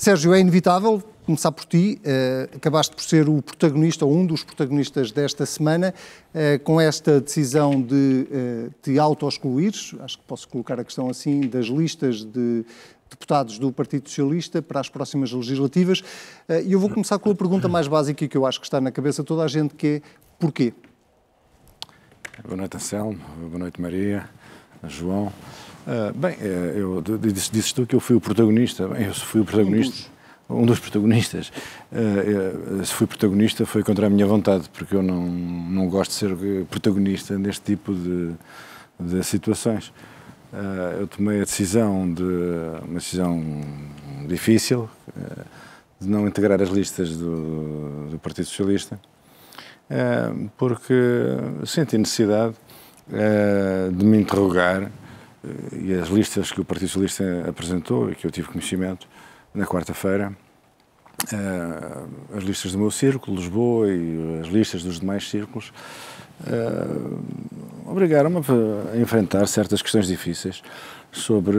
Sérgio, é inevitável começar por ti. Acabaste por ser o protagonista, ou um dos protagonistas desta semana, com esta decisão de te auto-excluires, acho que posso colocar a questão assim, das listas de deputados do Partido Socialista para as próximas legislativas. E eu vou começar com a pergunta mais básica que eu acho que está na cabeça de toda a gente, que é porquê? Boa noite, Anselmo. Boa noite, Maria, João. Eu disse tu que eu fui o protagonista. Bem, eu fui o protagonista. Um dos protagonistas. Se fui protagonista foi contra a minha vontade, porque eu não gosto de ser protagonista neste tipo de situações. Eu tomei uma decisão difícil, de não integrar as listas do Partido Socialista, porque senti necessidade de me interrogar, e as listas que o Partido Socialista apresentou e que eu tive conhecimento na quarta-feira, as listas do meu círculo, Lisboa, e as listas dos demais círculos, obrigaram-me a enfrentar certas questões difíceis sobre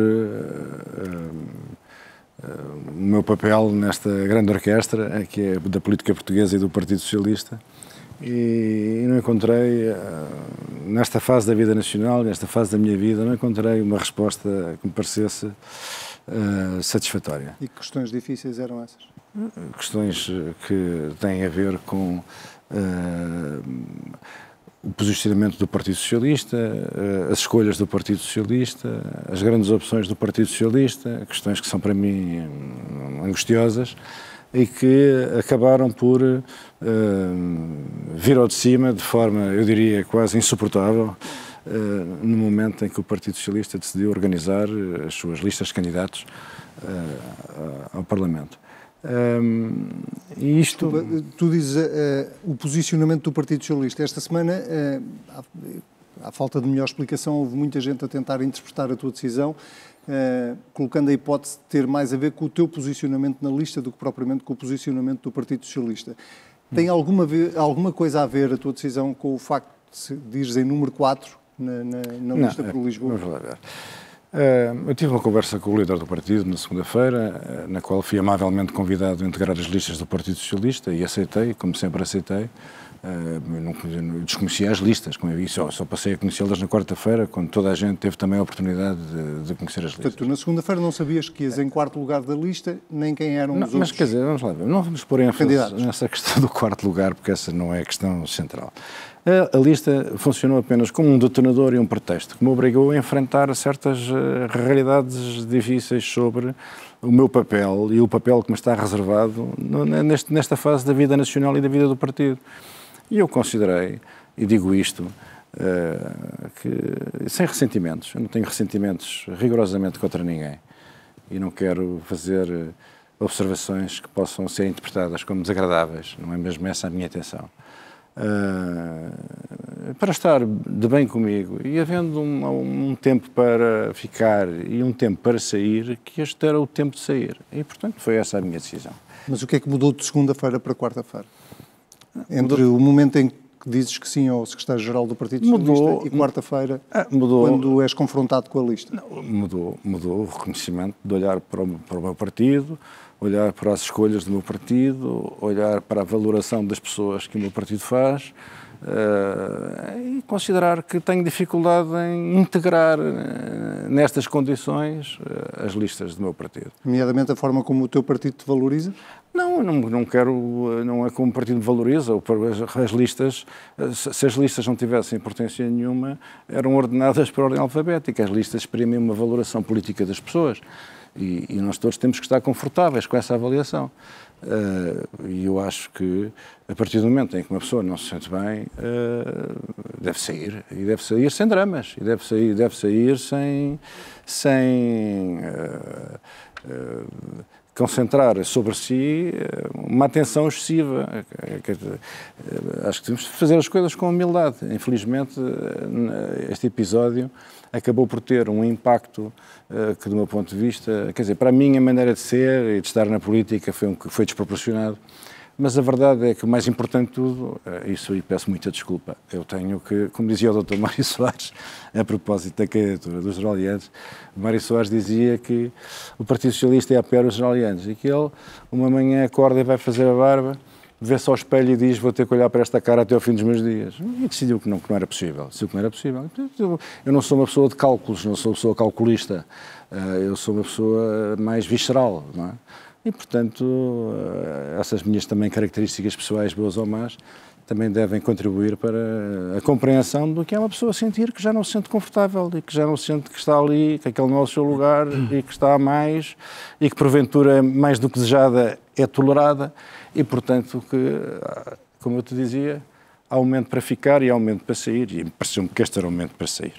o meu papel nesta grande orquestra, que é da política portuguesa e do Partido Socialista, e não encontrei, nesta fase da vida nacional, nesta fase da minha vida, não encontrei uma resposta que me parecesse satisfatória. E que questões difíceis eram essas? Questões que têm a ver com o posicionamento do Partido Socialista, as escolhas do Partido Socialista, as grandes opções do Partido Socialista, questões que são para mim angustiosas e que acabaram por vir ao de cima de forma, eu diria, quase insuportável, no momento em que o Partido Socialista decidiu organizar as suas listas de candidatos ao Parlamento. E isto... Tu dizes o posicionamento do Partido Socialista. Esta semana, à falta de melhor explicação, houve muita gente a tentar interpretar a tua decisão, colocando a hipótese de ter mais a ver com o teu posicionamento na lista do que propriamente com o posicionamento do Partido Socialista. Tem alguma coisa a ver a tua decisão com o facto de ires em número 4 na lista por Lisboa? Vamos lá ver. Eu tive uma conversa com o líder do partido na segunda-feira, na qual fui amavelmente convidado a integrar as listas do Partido Socialista e aceitei, como sempre aceitei. Eu desconhecia as listas, como eu disse, só passei a conhecê-las na quarta-feira, quando toda a gente teve também a oportunidade de conhecer as listas. Portanto, tu na segunda-feira não sabias que ias em quarto lugar da lista, nem quem eram os outros. Mas quer dizer, vamos lá ver, não vamos pôr ênfase nessa questão do quarto lugar, porque essa não é a questão central. A lista funcionou apenas como um detonador e um pretexto, que me obrigou a enfrentar certas realidades difíceis sobre o meu papel e o papel que me está reservado nesta fase da vida nacional e da vida do partido. E eu considerei, e digo isto, que sem ressentimentos, eu não tenho ressentimentos rigorosamente contra ninguém e não quero fazer observações que possam ser interpretadas como desagradáveis, não é mesmo essa a minha intenção. Para estar de bem comigo e havendo um tempo para ficar e um tempo para sair, que este era o tempo de sair. E, portanto, foi essa a minha decisão. Mas o que é que mudou de segunda-feira para quarta-feira? Entre o momento em que dizes que sim ao secretário-geral do Partido Socialista e quarta-feira, quando és confrontado com a lista? Mudou o reconhecimento de olhar para o meu partido, olhar para as escolhas do meu partido, olhar para a valoração das pessoas que o meu partido faz e considerar que tenho dificuldade em integrar nestas condições as listas do meu partido. Nomeadamente a forma como o teu partido te valoriza? Não quero, não é como o partido me valoriza. As listas, se as listas não tivessem importância nenhuma, eram ordenadas por ordem alfabética. As listas exprimem uma valoração política das pessoas. E nós todos temos que estar confortáveis com essa avaliação. E eu acho que, a partir do momento em que uma pessoa não se sente bem, deve sair. E deve sair sem dramas. E deve sair sem concentrar sobre si uma atenção excessiva. Acho que temos de fazer as coisas com humildade. Infelizmente, este episódio acabou por ter um impacto que, do meu ponto de vista, quer dizer, para a minha maneira de ser e de estar na política foi desproporcionado, Mas a verdade é que o mais importante de tudo, isso aí peço muita desculpa, eu tenho que, como dizia o Dr. Mário Soares, a propósito da candidatura dos Geralianos, Mário Soares dizia que o Partido Socialista é a pior dos Geralianos e que ele uma manhã acorda e vai fazer a barba, vê-se ao espelho e diz: vou ter que olhar para esta cara até ao fim dos meus dias. E decidiu que não era possível. Decidiu que não era possível. Eu não sou uma pessoa de cálculos, não sou uma pessoa calculista. Eu sou uma pessoa mais visceral, não é? E, portanto, essas minhas também características pessoais, boas ou más, também devem contribuir para a compreensão do que é uma pessoa sentir que já não se sente confortável e que já não se sente que está ali, que aquele não é o seu lugar e que está a mais e que, porventura, mais do que desejada, é tolerada e, portanto, que, como eu te dizia, há um momento para ficar e há um momento para sair e pareceu-me que este era o momento para sair.